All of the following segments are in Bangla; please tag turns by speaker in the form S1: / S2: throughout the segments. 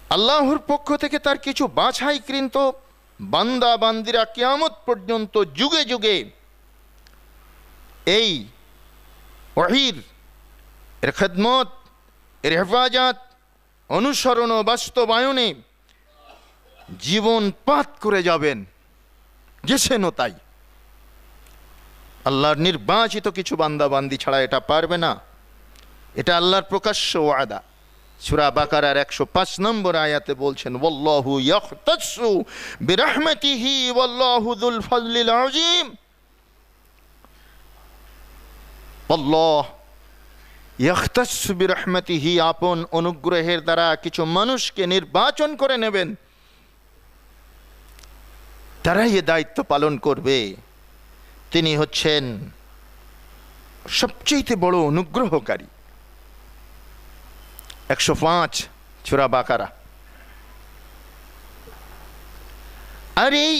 S1: আল্লাহর পক্ষ থেকে তার কিছু বাছাইকৃত বান্দা বান্দিরা কিয়ামত পর্যন্ত যুগে যুগে এই ওহীর এর খেদমত, এর হেফাজত, অনুসরণ ও বাস্তবায়নে জীবন পাত করে যাবেন, গেছেনও তাই। আল্লাহর নির্বাচিত কিছু বান্দা বান্দি ছাড়া এটা পারবে না। এটা আল্লাহর প্রকাশ্য ওয়াদা। সূরা বাকারার 105 নম্বর আয়াতে বলছেন, ওয়াল্লাহু ইয়াখতাসু বিরহমাতিহি ওয়াল্লাহু যুল ফাজলিল আযীম। আল্লাহ ইয়াখতাসু বিরহমাতিহি, আপন অনুগ্রহের দ্বারা কিছু মানুষকে নির্বাচন করে নেবেন, তারাই এ দায়িত্ব পালন করবে। তিনি হচ্ছেন সবচেয়ে বড় অনুগ্রহকারী। 105 সূরা বাকারা। আর এই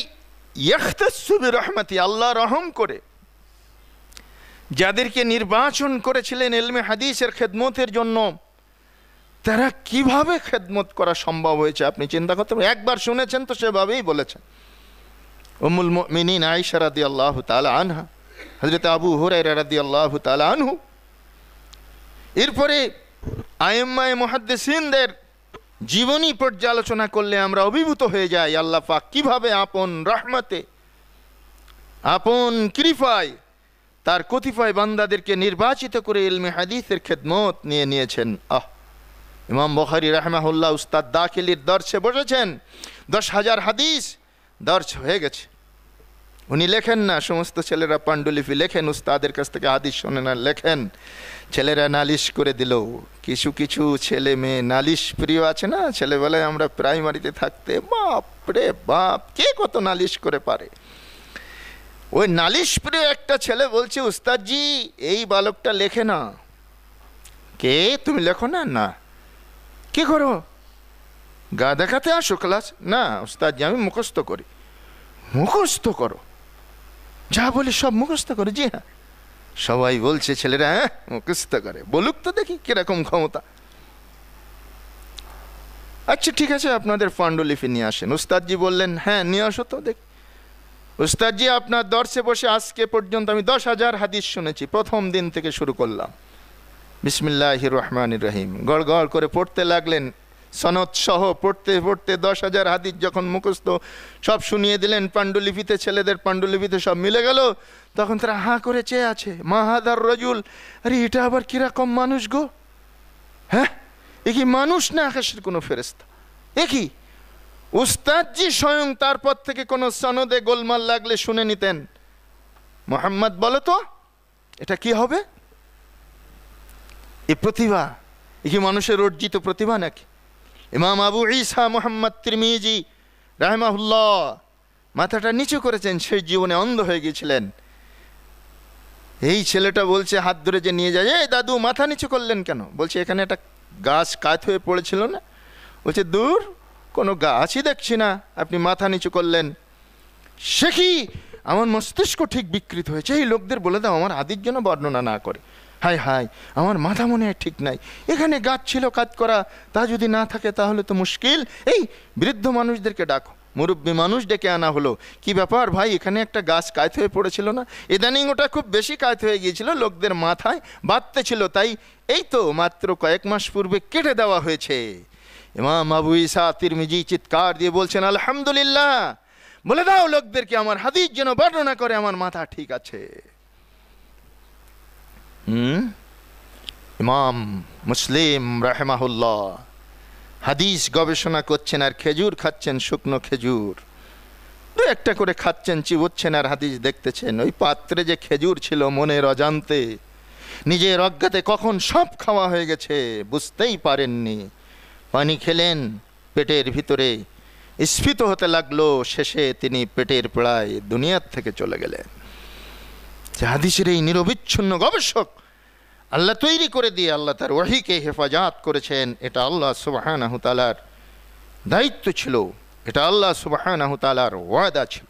S1: ইয়াখতাসু বিরহমাতি, আল্লাহ রহম করে যাদেরকে নির্বাচন করেছিলেন ইলমে হাদিসের খেদমতের জন্য, তারা কিভাবে খেদমত করা সম্ভব হয়েছে আপনি চিন্তা করতে পারেন। একবার শুনেছেন তো সেভাবেই বলেছেন। উম্মুল মুমিনিন আয়েশা রাদিয়াল্লাহু তাআলা আনহা, হযরত আবু হুরায়রা রাদিয়াল্লাহু তাআলা আনহু, এরপরে আইম্মায়ে মুহাদ্দিসিনদের জীবনী পর্যালোচনা করলে আমরা অভিভূত হয়ে যাই আল্লাহ পাক কিভাবে আপন রহমতে, আপন কৃপায় তার কতিপয় বান্দাদেরকে নির্বাচিত করে ইলমে হাদিসের খেদমত নিয়ে নিয়েছেন। ইমাম বুখারী রাহিমাহুল্লাহ উস্তাদ দাখিলির দর্শে বসেছেন, 10,000 হাদিস দর্শ হয়ে গেছে। উনি লেখেন না, সমস্ত ছেলেরা পাণ্ডুলিপি লেখেন, উস্তাদের কাছ থেকে হাদিস শোনেন আর লেখেন। ছেলেরা নালিশ করে দিল। কিছু কিছু ছেলে মেয়ে নালিশ প্রিয় আছে না, ছেলেবেলায় আমরা প্রাইমারিতে থাকতে বাপ রে বাপ কে কত নালিশ করে পারে। ওই নালিশ প্রিয় একটা ছেলে বলছে, উস্তাদজি এই বালকটা লেখে না। কে? তুমি লেখো না? না। কি করো? গা দেখাতে আসো ক্লাস? না উস্তাদজি আমি মুখস্থ করি। মুখস্থ করো? যা বলি সব মুখস্থ করো? জি হ্যাঁ। সবাই বলছে ছেলেরা হ্যাঁ মুখস্থ করে, বলুক তো দেখি কিরকম ক্ষমতা। আচ্ছা ঠিক আছে, আপনাদের পাণ্ডুলিপি নিয়ে আসেন। উস্তাদজি বললেন হ্যাঁ নিয়ে আসো তো দেখ। উস্তাদজি আপনার দর্শে বসে আজকে পর্যন্ত আমি 10,000 হাদিস শুনেছি, প্রথম দিন থেকে শুরু করলাম। বিসমিল্লাহির রহমানির রহিম গড় গড় করে পড়তে লাগলেন, সনদ সহ পড়তে পড়তে 10,000 হাদিস যখন মুখস্থ সব শুনিয়ে দিলেন পাণ্ডুলিপিতে, ছেলেদের পাণ্ডুলিপিতে সব মিলে গেল, তখন তারা হাঁ করে চেয়ে আছে, মা হাদার রজুল, আরে এটা আবার কিরকম মানুষ গো? হ্যাঁ এ কি মানুষ না আকাশের কোনো ফেরেশতা? এ কি? উস্তাদজি স্বয়ং তারপর থেকে কোনো সনদে গোলমাল লাগলে শুনে নিতেন, মোহাম্মদ বলো তো এটা কি হবে? এ প্রতিভা, এ কি মানুষের অর্জিত প্রতিভা নাকি? ইমাম আবু ঈসা মুহাম্মদ তিরমিজি রাহিমাহুল্লাহ মাথাটা নিচু করেছেন, সেই জীবনে অন্ধ হয়ে গিয়েছিলেন। এই ছেলেটা বলছে হাত ধরে যে নিয়ে যায়, এই দাদু মাথা নিচু করলেন কেন? বলছে এখানে একটা গাছ কাত হয়ে পড়েছিল না। বলছে দূর, কোনো গাছই দেখছি না, আপনি মাথা নিচু করলেন। সে কি? আমার মস্তিষ্ক ঠিক বিকৃত হয়েছে, এই লোকদের বলে দাও আমার হাদিস জন্য বর্ণনা না করে। হায় হায় আমার মাথা মনে হয় ঠিক নাই, এখানে গাছ ছিল কাজ করা, তা যদি না থাকে তাহলে তো মুশকিল। এই বৃদ্ধ মানুষদেরকে ডাকো, মুরব্বী মানুষ ডেকে আনা হলো। কি ব্যাপার ভাই, এখানে একটা গাছ কায়ত হয়ে পড়েছিল না? ইদানিং ওটা খুব বেশি কায়ত হয়ে গিয়েছিল, লোকদের মাথায় বাঁধতে ছিল, তাই এই তো মাত্র কয়েক মাস পূর্বে কেটে দেওয়া হয়েছে। ইমাম আবু ঈসা তিরমিজি চিৎকার দিয়ে বলছেন আলহামদুলিল্লাহ, বলে দাও লোকদেরকে আমার হাদিস যেন বর্ণনা করে, আমার মাথা ঠিক আছে। ইমাম মুসলিম রাহিমাহুল্লাহ হাদিস গবেষণা করছেন আর খেজুর খাচ্ছেন, শুকনো খেজুর দু একটা করে খাচ্ছেন, চিবোচ্ছেন আর হাদিস দেখতেছেন। ওই পাত্রে যে খেজুর ছিল মনের অজান্তে, নিজের অজ্ঞাতে কখন সব খাওয়া হয়ে গেছে বুঝতেই পারেননি। পানি খেলেন, পেটের ভিতরে স্ফীত হতে লাগলো, শেষে তিনি পেটের পীড়ায় দুনিয়ার থেকে চলে গেলেন। হাদিসের এই নিরবিচ্ছিন্ন গবেষক আল্লাহ তৈরি করে দিয়ে আল্লাহ তার ওহীকে হেফাজত করেছেন। এটা আল্লাহ সুবহানাহু তাআলার দায়িত্ব ছিল, এটা আল্লাহ সুবহানাহু তাআলার ওয়াদা ছিল।